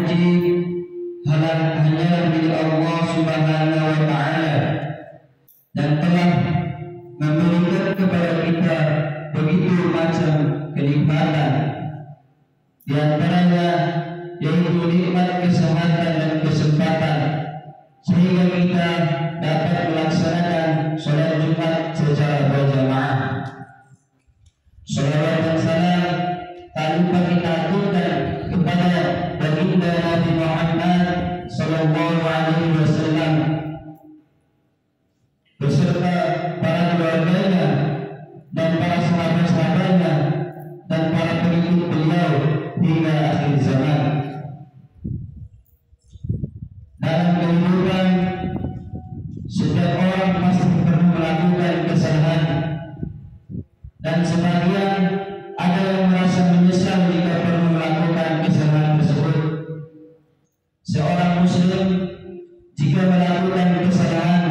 haji hanya milik Allah Subhanahu wa Ta'ala, dan telah memberikan kepada kita begitu macam kenikmatan, di antaranya yaitu nikmat kesehatan dan kesempatan, sehingga kita dapat melaksanakan sholat Jumat secara berjamaah. Salawat dan salam tak lupa kita aturkan kepada baginda Nabi Muhammad sallallahu alaihi wasallam beserta para keluarganya dan para sahabat-sahabatnya dan para pengikut beliau hingga akhir zaman. Dalam kehidupan, setiap orang pasti pernah melakukan kesalahan, dan sebagian ada yang merasa menyesal jika pernah melakukan kesalahan tersebut. Seorang muslim jika melakukan kesalahan,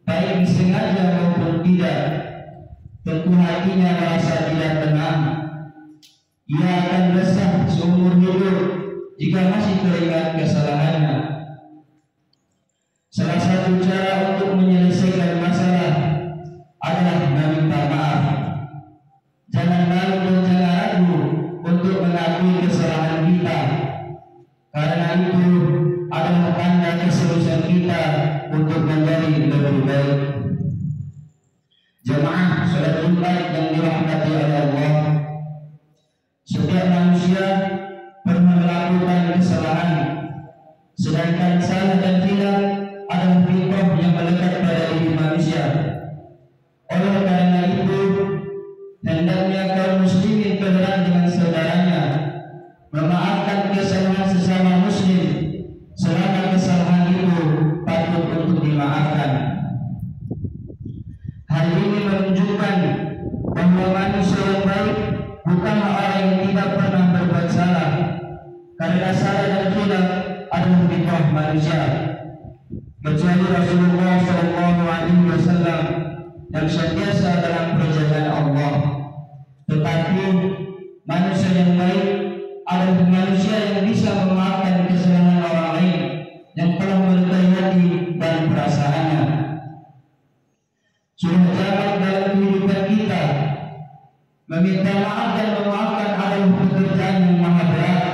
baik disengaja maupun tidak, tentu hatinya merasa tidak tenang. Ia akan resah seumur hidup jika masih teringat kesalahannya. Salah satu cara untuk menyelesaikan masalah adalah meminta maaf. Jangan malu dan jangan ragu untuk mengakui kesalahan kita, karena itu adalah tanda keseriusan kita untuk menjadi lebih baik. Jemaah salat Jumat yang dirahmati oleh Allah, setiap manusia pernah melakukan kesalahan, sedangkan salah dan hilaf adalah fitrah yang melekat pada diri manusia. Oleh karena itu, hendaknya kaum muslimin toleran dengan saudaranya, memaafkan kesalahan sesama muslim selama kesalahan itu patut untuk dimaafkan. Hal ini menunjukkan bahwa manusia yang baik bukanlah orang yang tidak pernah berbuat salah, karena salah dan hilaf adalah fitrah manusia. Kecuali Rasulullah SAW yang senantiasa dalam perjalanan Allah. Tetapi manusia yang baik adalah manusia yang bisa memaafkan kesalahan orang lain yang telah melukai hati dan perasaannya. Sudah jarang dalam kehidupan kita meminta maaf dan memaafkan adalah pekerjaan yang maha berat.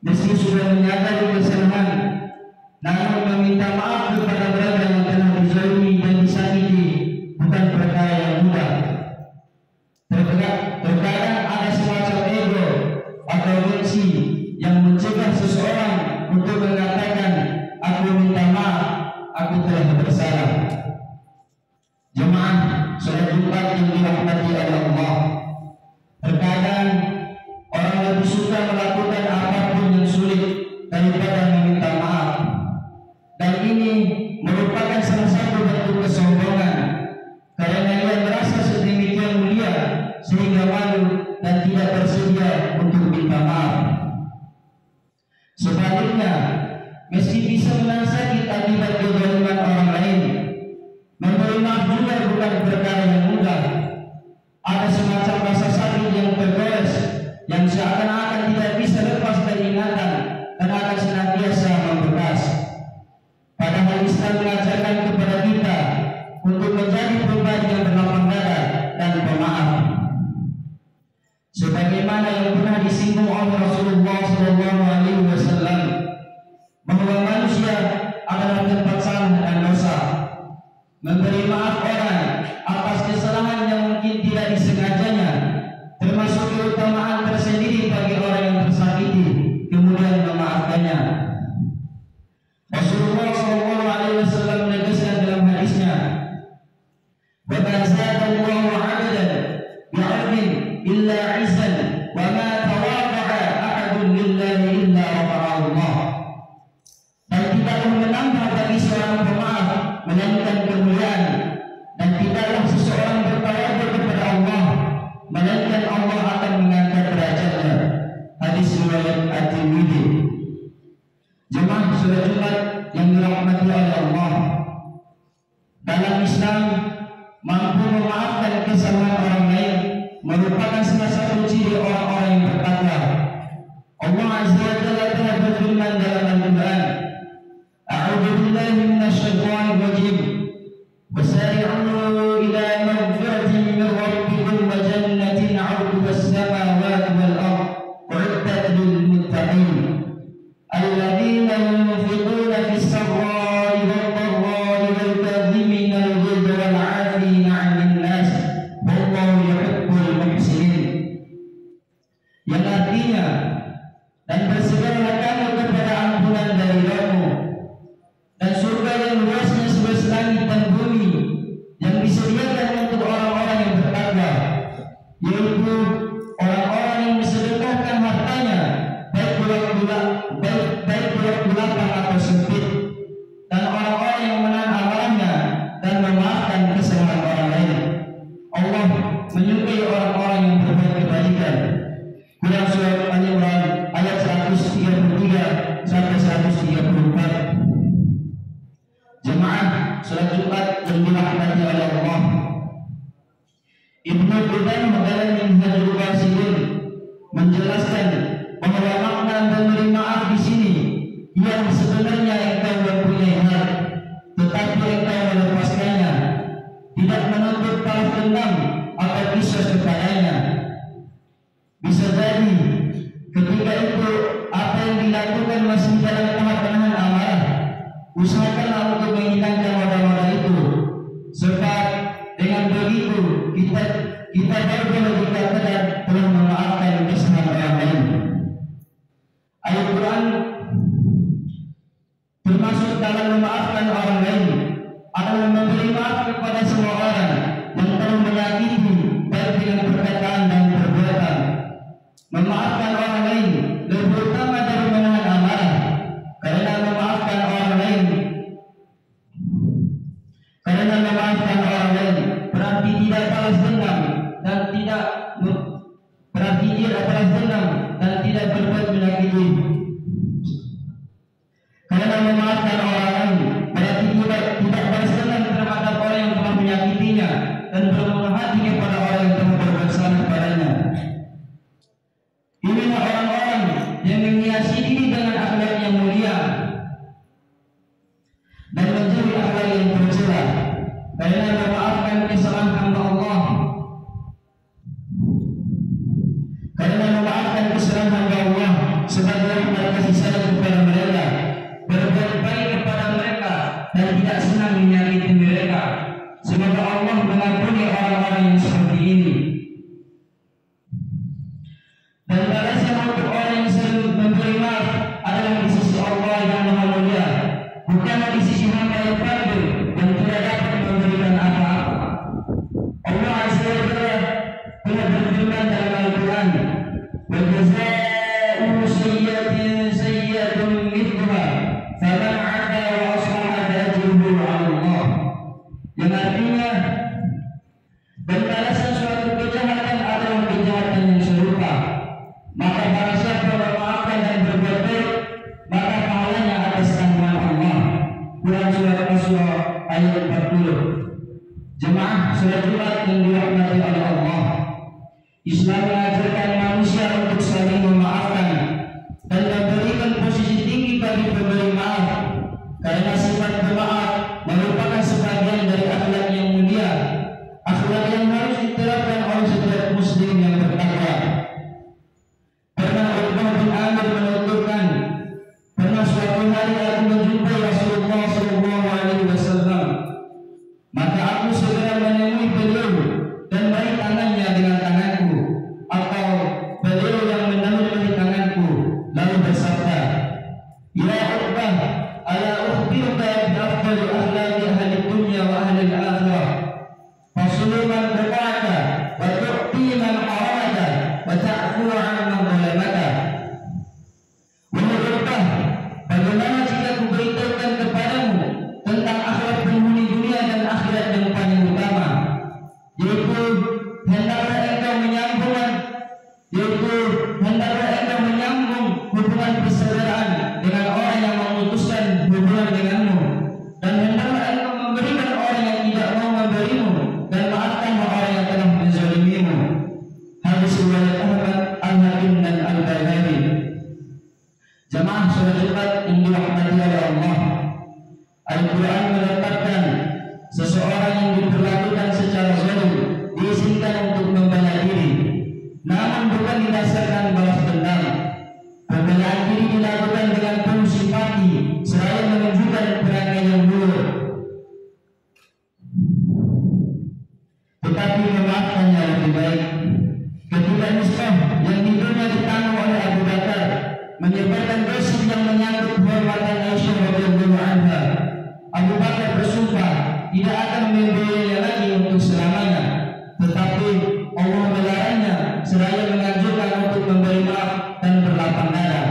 Meski sudah menyadari kesalahan, namun meminta maaf kepada mereka yang telah dizalimi dan disakiti bukan perkara yang mudah. Terkadang ada semacam ego atau gengsi yang mencegah seseorang untuk mengatakan, aku minta maaf, aku telah bersalah. Jemaah salat Jumat yang dirahmati oleh Allah, terkadang orang lebih suka melakukan apapun yang sulit daripada meminta maaf, dan ini merupakan salah satu bentuk kesombongan, karena ia merasa sedemikian mulia sehingga malu dan tidak bersedia untuk minta maaf. Sebaliknya, meski bisa menahan sakit akibat kezaliman orang lain, memberi maaf juga bukan perkara yang mudah. Ada semacam rasa sakit yang tergores, yang seakan-akan tidak bisa lepas dari ingatan dan akan senantiasa membekas. Padahal Islam mengajarkan kepada kita untuk menjadi pribadi yang berlapang dada dan pemaaf. Sebagaimana yang pernah disinggung oleh Rasulullah SAW, bahwa manusia adalah tempat salah dan dosa. Memberi maaf orang atas kesalahan yang mungkin tidak disengajanya termasuk keutamaan tersendiri bagi orang yang tersakiti, kemudian memaafkannya. Rasulullah SAW menegaskan dalam hadisnya, "Wa ma zadallahu 'abdan bi'afwin illa 'izzan, wa ma tawadda'a ahadun lillahi illa rafa'ahu Allah." Dan tidaklah menambah bagi seorang pemaaf melainkan kemuliaan, dan tidaklah seseorang bertawadhu kepada Allah melainkan Allah akan mengangkat derajatnya. Hadis riwayat At-Tirmidzi. Jemaah salat Jumat yang dirahmati oleh Allah, dalam Islam mampu memaafkan kesalahan orang lain merupakan salah satu ciri orang-orang yang bertakwa. Allah Azza wa Jalla telah berfirman dalam Al-Quran, A'udzu billahi minasyaitonir rajim. Wasari'u ila maghfiratin min rabbikum wa jannatin 'arduha as-samawati wal ardh u'iddat lil muttaqin alladzina yunfiquna fis sarra'i wad dharra'i wal kadhimina al-ghayza wal 'afina 'anil nas wallahu yuhibbul muhsinin. Yang artinya, dan bersegeralah kamu kepada ampunan dari Rabb-mu dan surga yang luasnya seluas langit dan bumi yang disediakan untuk orang-orang yang bertakwa, yaitu orang-orang yang mensedekahkan hartanya baik bulat lapang atau sempit, dan orang-orang yang menahan amarahnya dan memaafkan kesalahan orang lain. Allah menyukai orang-orang yang berbuat kebajikan. Quran surat Al-Imran ayat 133 sampai 134. Jemaah salat Jumat yang dirahmati oleh Allah. Ibnu Qudamah dalam Minhajul Qasidin menjelaskan bahwa makna memberi maaf di sini yang sebenarnya engkau mempunyai hak, tetapi engkau melepaskannya, tidak menuntut balas dendam atau kisah kepadanya. Bisa jadi ketika itu apa yang dilakukan masih dalam tahap menahan amarah. Usahakanlah untuk menghilangkan wadah-wadah itu, sebab dengan begitu kita baru boleh dikatakan telah memaafkan kesalahan orang lain. Al-Quran termasuk dalam memaafkan orang lain adalah memberi maaf kepada semua orang yang telah menyakiti baik dengan perkataan dan perbuatan. Memaafkan orang lain lebih utama dari menahan amarah, karena memaafkan orang lain berarti tidak balas dendam dan tidak berbuat menyakiti. Karena memaafkan orang lain berarti tidak balas dendam terhadap orang yang telah menyakitinya dan bermurah hati kepada orang yang telah berbuat salah kepadanya. Inilah orang-orang yang menghiasi diri dengan akhlak yang mulia dan menjadi akhlak yang tercela, karena memaafkan kesalahan hamba Allah. Karena memaafkan kesalahan hamba Allah sebagai rahmat kasih sayang kepada mereka, berbuat baik kepada mereka dan tidak senang menyakiti mereka. Semoga Allah mengampuni orang-orang yang seperti ini. Dan balasnya untuk orang yang selalu memberi maaf adalah di sisi Allah yang Maha Mulia, bukanlah di sisi hamba yang fadil yang tidak dapat memberikan apa-apa. Allah Azza wa Jalla telah berfirman dalam Al-Quran, "Wa jazaa'u sayyi'atin sayyi'atun mithluha, faman 'ada wa aslaha fa'ajruhu 'ala Allah." Yang artinya, dan balasan suatu kejahatan adalah kejahatan yang serupa. Maka barang siapa memaafkan dan berbuat baik, maka pahalanya atas tanggungan Allah. Quran surat Al-Surah ayat 40. Jemaah salat Jumat yang dirahmati oleh Allah, Islam mengajarkan manusia untuk saling memaafkan dan memberikan posisi tinggi bagi pemberi maaf, karena sifat pemaaf merupakan sebagian dari akhlak yang mulia, akhlak yang harus diterapkan oleh setiap muslim yang bertakwa. Pernah suatu hari aku menjumpai Rasulullah SAW, maka aku segera menemui beliau dan meraih tangannya dengan tanganku, atau beliau yang menemui tanganku, lalu bersabda, "Ya Uqbah, ala ukhbiruka bi afdali akhlaqi ahli dunya wa ahli al-akhirah, fasulu man qata'aka wa tu'ti man haramaka wa ta'fu 'an man zalamaka." Bagaimana jika ku beritahukan kepadamu tentang akhlak penghuni dunia dan akhirat yang paling utama, yaitu hendaklah engkau menyambung hubungan persaudaraan dengan orang yang memutuskan hubungan denganmu, dan hendaklah engkau memberikan orang yang tidak mau memberimu, dan maafkanlah orang yang telah menzalimimu. Jemaah salat Jumat yang dirahmati oleh Allah, Al-Quran menetapkan seseorang yang diperlakukan secara zalim diizinkan untuk membela diri, namun bukan didasarkan balas dendam. Pembelaan diri dilakukan dengan penuh simpati seraya menunjukkan perangai yang buruk, tetapi memaafkannya lebih baik. Ketika Mistah yang diduga ditanggung oleh Abu Bakar menyebarkan gosip yang menyangkut kehormatan Aisyah radhiyallahu anha, Abu Bakar bersumpah tidak akan membelanya lagi untuk selamanya, tetapi Allah melarangnya seraya menganjurkan untuk memberi maaf dan berlapang dada.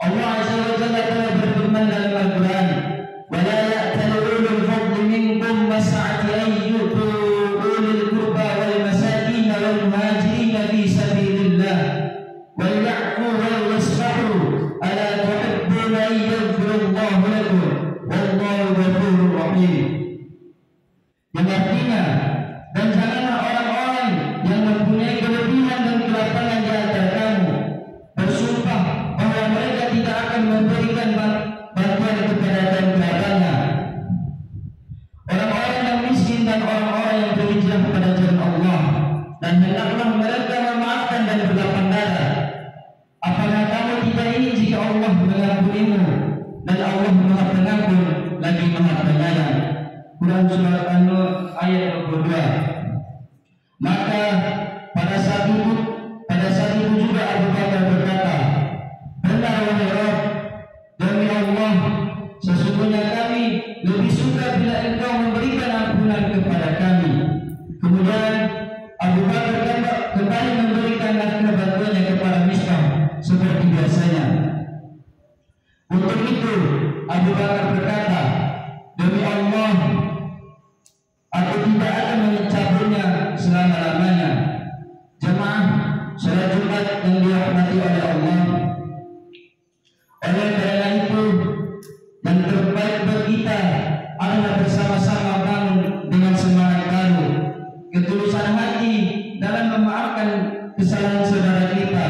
Allah Azza wa Jalla telah berfirman dalam Al-Quran, وَلَا يَأْتَلِ أُولُو الْفَضْلِ مِنكُمْ وَالسَّعَةِ أَن يُؤْتُوا أُولِي الْقُرْبَى وَالْمَسَاكِينَ وَالْمُهَاجِرِينَ فِي سَبِيلِ اللَّهِ وَلْيَعْفُوا وَلْيَصْفَحُوا أَلَا تُحِبُّونَ أَن يَغْفِرَ اللَّهُ لَكُمْ وَاللَّهُ غَفُورٌ رَحِيمٌ. Yang artinya, dan janganlah orang-orang yang mempunyai kelebihan dan kelapangan di antara kamu bersumpah bahwa mereka tidak akan memberikan bantuan kepada kaum kerabatnya, orang-orang yang miskin dan orang-orang yang berhijrah kepada jalan Allah, dan hendaklah mereka memaafkan dan berlapang dada. Apakah kamu tidak ingin jika Allah mengampunimu, dan Allah Maha Pengampun lagi Maha Penyayang? Quran Surat An-Nur ayat 22. Maka pada saat itu juga Abu Bakar berkata, benar wahai Rabb, demi Allah, sesungguhnya kami lebih suka bila engkau memberikan ampunan kepada kami. Kemudian Abu Bakar kembali memberikan nafkah bantuannya kepada Mistah seperti biasanya. Untuk itu Abu Bakar berkata, demi Allah, aku tidak akan mencabutnya selama-lamanya. Jemaah salat Jumat yang dirahmati oleh Allah, oleh karena itu yang terbaik bagi kita adalah bersama-sama bangun dengan semangat baru, ketulusan hati dalam memaafkan kesalahan saudara kita,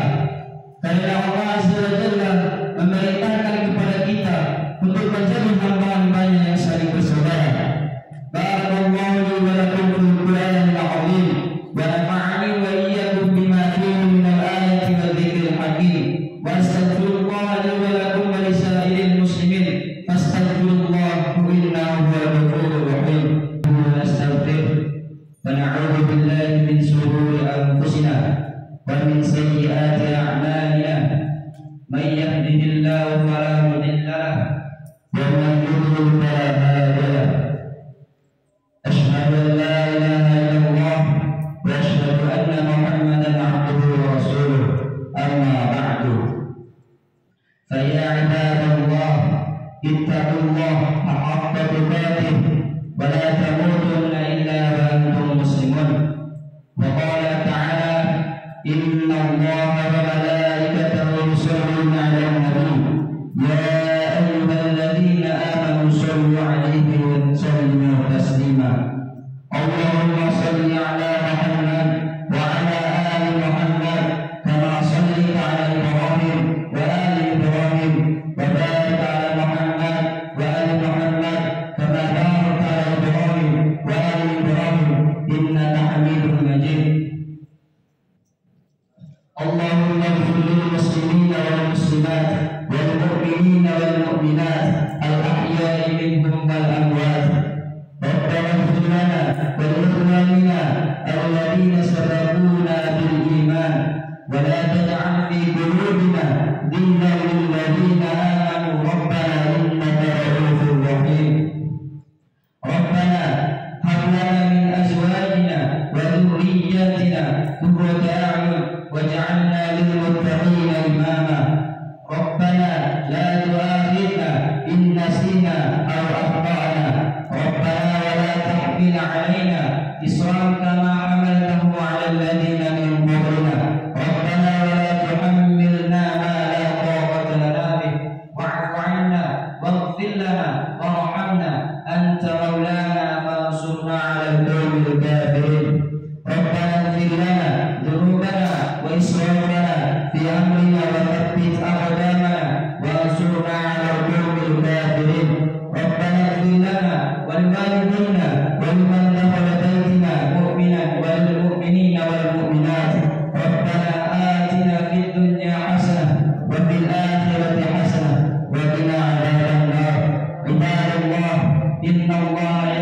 karena Allah Azza wa Jalla memerintahkan kepada kita untuk menjadi hamba-hambanya yang saling bersaudara. Barakallahu li wa lakum fil Qur'anil 'azim wa nafa'ani wa iyyakum bima fihi minal ayati wal dzikril hakim wa astaghfirullah li wa lakum wa li sa'iril muslimin fastaghfirullah innahu huwal ghafurur rahim. Wa nastaghfir wa na'udzu billahi min shururi anfusina wa min sayyiati a'malina may yahdihillahu fala mudilla lahu wa man yudlil fala hadiya lahu. أشهد أن لا إله إلا الله وأشهد أن محمدا عبده ورسوله أما بعد فيا عباد الله اتقوا الله حق تقاته ولا تموتن إلا وأنتم مسلمون. وقال تعالى إن الله وملائكته يصلون على النبي يا أيها الذين آمنوا صلوا عليه وسلموا تسليما. اللهم صل على محمد وعلى آل محمد كما صليت على إبراهيم وآل إبراهيم وبارك على محمد وآل محمد كما باركت على إبراهيم وآل إبراهيم إنك حميد مجيد. اللهم اغفر للمسلمين Inna Allah